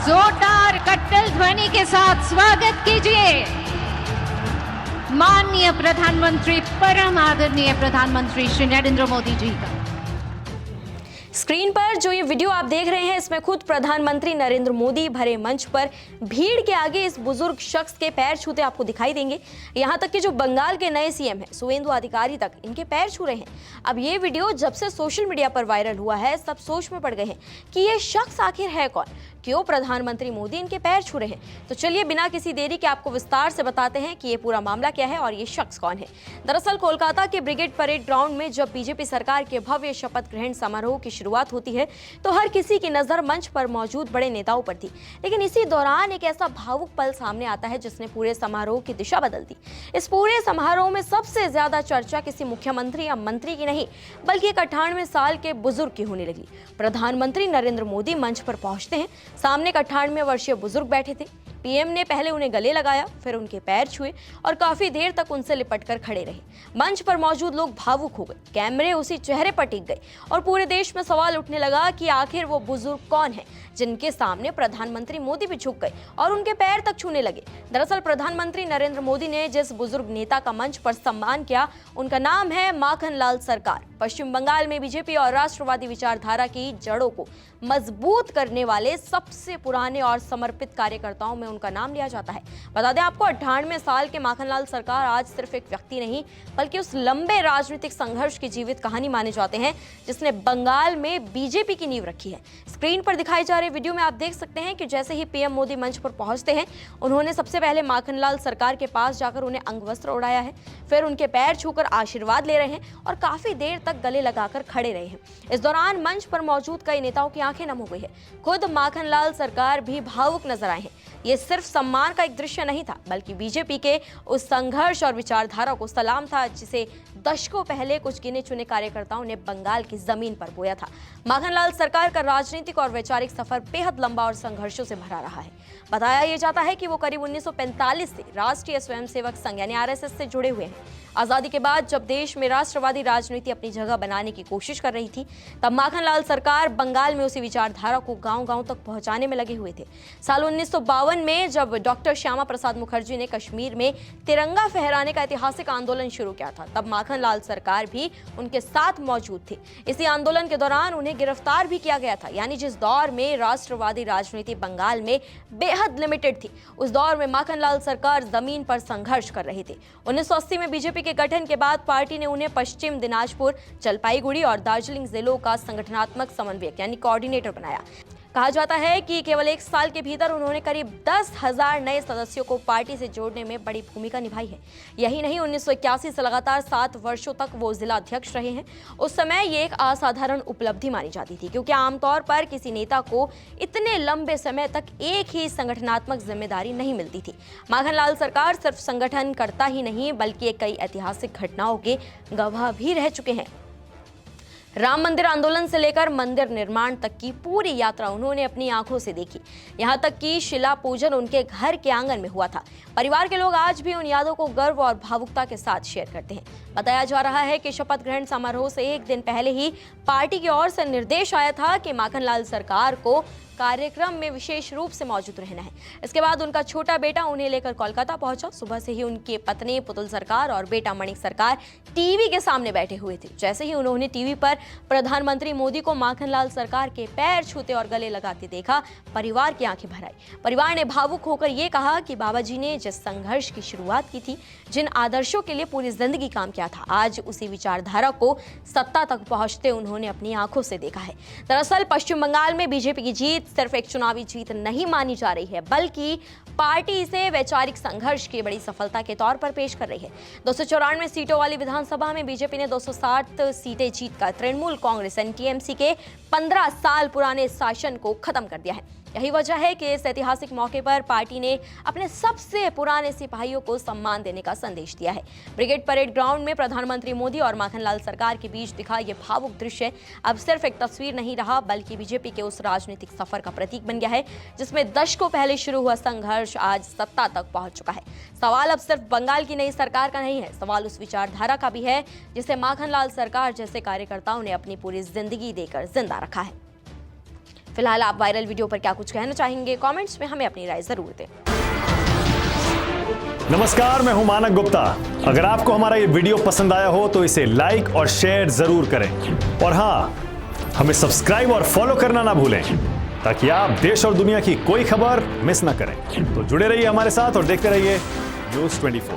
जोरदार कट्टल ध्वनि के साथ स्वागत कीजिए माननीय प्रधानमंत्री, परम आदरणीय प्रधानमंत्री श्री नरेंद्र मोदी जी का। स्क्रीन पर जो ये वीडियो आप देख रहे हैं, इसमें खुद प्रधानमंत्री नरेंद्र मोदी भरे मंच पर भीड़ के आगे इस बुजुर्ग शख्स के पैर छूते आपको दिखाई देंगे। यहाँ तक कि जो बंगाल के नए सीएम हैं सुवेंदु अधिकारी तक इनके पैर छू रहे हैं। अब ये वीडियो जब से सोशल मीडिया पर वायरल हुआ है, सब सोच में पड़ गए हैं कि ये शख्स आखिर है कौन, क्यों प्रधानमंत्री मोदी इनके पैर छू रहे हैं। तो चलिए बिना किसी देरी के आपको विस्तार से बताते हैं कि ये पूरा मामला क्या है और ये शख्स कौन है। दरअसल कोलकाता के ब्रिगेड परेड ग्राउंड में जब बीजेपी सरकार के भव्य शपथ ग्रहण समारोह की शुरुआत होती है तो हर किसी की नजर मंच पर मौजूद बड़े नेताओं पर थी। लेकिन इसी दौरान एक ऐसा भावुक पल सामने आता है जिसने पूरे समारोह की दिशा बदल दी। इस पूरे समारोह में सबसे ज्यादा चर्चा किसी मुख्यमंत्री या मंत्री की नहीं, बल्कि एक 98 साल के बुजुर्ग की होने लगी। प्रधानमंत्री नरेंद्र मोदी मंच पर पहुंचते हैं, सामने 98 वर्षीय बुजुर्ग बैठे थे। पीएम ने पहले उन्हें गले लगाया, फिर उनके पैर छुए और काफी देर तक उनसे लिपटकर खड़े रहे। मंच पर मौजूद लोग भावुक हो गए, कैमरे उसी चेहरे पर टिक गए और पूरे देश में सवाल उठने लगा कि आखिर वो बुजुर्ग कौन है जिनके सामने प्रधानमंत्री मोदी भी झुक गए और उनके पैर तक छूने लगे। दरअसल प्रधानमंत्री नरेंद्र मोदी ने जिस बुजुर्ग नेता का मंच पर सम्मान किया, उनका नाम है माखनलाल सरकार। पश्चिम बंगाल में बीजेपी और राष्ट्रवादी विचारधारा की जड़ों को मजबूत करने वाले सबसे पुराने और समर्पित कार्यकर्ताओं में उनका नाम लिया जाता है। बता दें आपको, 98 साल के माखनलाल सरकार आज सिर्फ एक व्यक्ति नहीं, बल्कि उस लंबे राजनीतिक संघर्ष की जीवित कहानी माने जाते हैं जिसने बंगाल में बीजेपी की नींव रखी है। स्क्रीन पर दिखाई जा रही वीडियो में आप देख सकते हैं कि जैसे ही पीएम मोदी मंच पर पहुंचते हैं, उन्होंने सबसे पहले माखनलाल सरकार के पास जाकर उन्हें अंगवस्त्र ओढ़ाया है, फिर उनके पैर छूकर आशीर्वाद ले रहे हैं और काफी देर तक गले लगाकर खड़े रहे हैं। इस दौरान मंच पर मौजूद कई नेताओं की आंखें नम हो गई है। खुद माखनलाल सरकार भी भावुक नजर आए हैं। ये सिर्फ सम्मान का एक दृश्य नहीं था, बल्कि बीजेपी के उस संघर्ष और विचारधारा को सलाम था जिसे दशकों पहले कुछ गिने चुने कार्यकर्ताओं ने बंगाल की जमीन पर बोया था। माखनलाल सरकार का राजनीतिक और वैचारिक सफर बेहद लंबा और संघर्षों से भरा रहा है। बताया यह जाता है कि वो करीब 1945 से राष्ट्रीय स्वयंसेवक संघ यानी आरएसएस से जुड़े हुए हैं। आजादी के बाद जब देश में राष्ट्रवादी राजनीति अपनी जगह बनाने की कोशिश कर रही थी, तब माखनलाल सरकार बंगाल में उसी विचारधारा को गांव-गांव तक पहुंचाने में लगे हुए थे। साल 1952 में जब डॉक्टर श्यामा प्रसाद मुखर्जी ने कश्मीर में तिरंगा फहराने का ऐतिहासिक आंदोलन शुरू किया था, तब माखनलाल सरकार भी उनके साथ मौजूद थे। इसी आंदोलन के दौरान उन्हें गिरफ्तार भी किया गया था। यानी जिस दौर में राष्ट्रवादी राजनीति बंगाल में बेहद लिमिटेड थी, उस दौर में माखनलाल सरकार जमीन पर संघर्ष कर रहे थे। 1980 में बीजेपी के गठन के बाद पार्टी ने उन्हें पश्चिम दिनाजपुर, जलपाईगुड़ी और दार्जिलिंग जिलों का संगठनात्मक समन्वयक यानी कोऑर्डिनेटर बनाया। कहा जाता है कि केवल 1 साल के भीतर उन्होंने करीब 10,000 नए सदस्यों को पार्टी से जोड़ने में बड़ी भूमिका निभाई है। यही नहीं, 1981 से लगातार 7 वर्षों तक वो जिला अध्यक्ष रहे हैं। उस समय ये एक असाधारण उपलब्धि मानी जाती थी, क्योंकि आमतौर पर किसी नेता को इतने लंबे समय तक एक ही संगठनात्मक जिम्मेदारी नहीं मिलती थी। माखनलाल सरकार सिर्फ संगठन करता ही नहीं, बल्कि कई ऐतिहासिक घटनाओं के गवाह भी रह चुके हैं। राम मंदिर आंदोलन से लेकर मंदिर निर्माण तक की पूरी यात्रा उन्होंने अपनी आंखों से देखी। यहाँ तक कि शिला पूजन उनके घर के आंगन में हुआ था। परिवार के लोग आज भी उन यादों को गर्व और भावुकता के साथ शेयर करते हैं। बताया जा रहा है कि शपथ ग्रहण समारोह से एक दिन पहले ही पार्टी की ओर से निर्देश आया था कि माखनलाल सरकार को कार्यक्रम में विशेष रूप से मौजूद रहना है। इसके बाद उनका छोटा बेटा उन्हें लेकर कोलकाता पहुंचा। सुबह से ही उनकी पत्नी पुतुल सरकार और बेटा मणिक सरकार टीवी के सामने बैठे हुए थे। जैसे ही उन्होंने टीवी पर प्रधानमंत्री मोदी को माखनलाल सरकार के पैर छूते और गले लगाते देखा, परिवार की आंखें भर आई। परिवार ने भावुक होकर ये कहा कि बाबा जी ने जिस संघर्ष की शुरुआत की थी, जिन आदर्शों के लिए पूरी जिंदगी काम किया था, आज उसी विचारधारा को सत्ता तक पहुंचते उन्होंने अपनी आंखों से देखा है। दरअसल पश्चिम बंगाल में बीजेपी की जीत सिर्फ एक चुनावी जीत नहीं मानी जा रही है, बल्कि पार्टी इसे वैचारिक संघर्ष की बड़ी सफलता के तौर पर पेश कर रही है। 294 सीटों वाली विधानसभा में बीजेपी ने 260 सीटें जीतकर तृणमूल कांग्रेस टीएमसी के 15 साल पुराने शासन को खत्म कर दिया है। यही वजह है कि इस ऐतिहासिक मौके पर पार्टी ने अपने सबसे पुराने सिपाहियों को सम्मान देने का संदेश दिया है। ब्रिगेड परेड ग्राउंड में प्रधानमंत्री मोदी और माखनलाल सरकार के बीच दिखा ये भावुक दृश्य अब सिर्फ एक तस्वीर नहीं रहा, बल्कि बीजेपी के उस राजनीतिक सफर का प्रतीक बन गया है जिसमें दशकों पहले शुरू हुआ संघर्ष आज सत्ता तक पहुंच चुका है। सवाल अब सिर्फ बंगाल की नई सरकार का नहीं है, सवाल उस विचारधारा का भी है जिसे माखनलाल सरकार जैसे कार्यकर्ताओं ने अपनी पूरी जिंदगी देकर जिंदा रखा है। फिलहाल आप वायरल वीडियो पर क्या कुछ कहना चाहेंगे, कमेंट्स में हमें अपनी राय जरूर दें। नमस्कार, मैं हूं मानक गुप्ता। अगर आपको हमारा ये वीडियो पसंद आया हो तो इसे लाइक और शेयर जरूर करें, और हां, हमें सब्सक्राइब और फॉलो करना ना भूलें ताकि आप देश और दुनिया की कोई खबर मिस ना करें। तो जुड़े रहिए हमारे साथ और देखते रहिए News 24।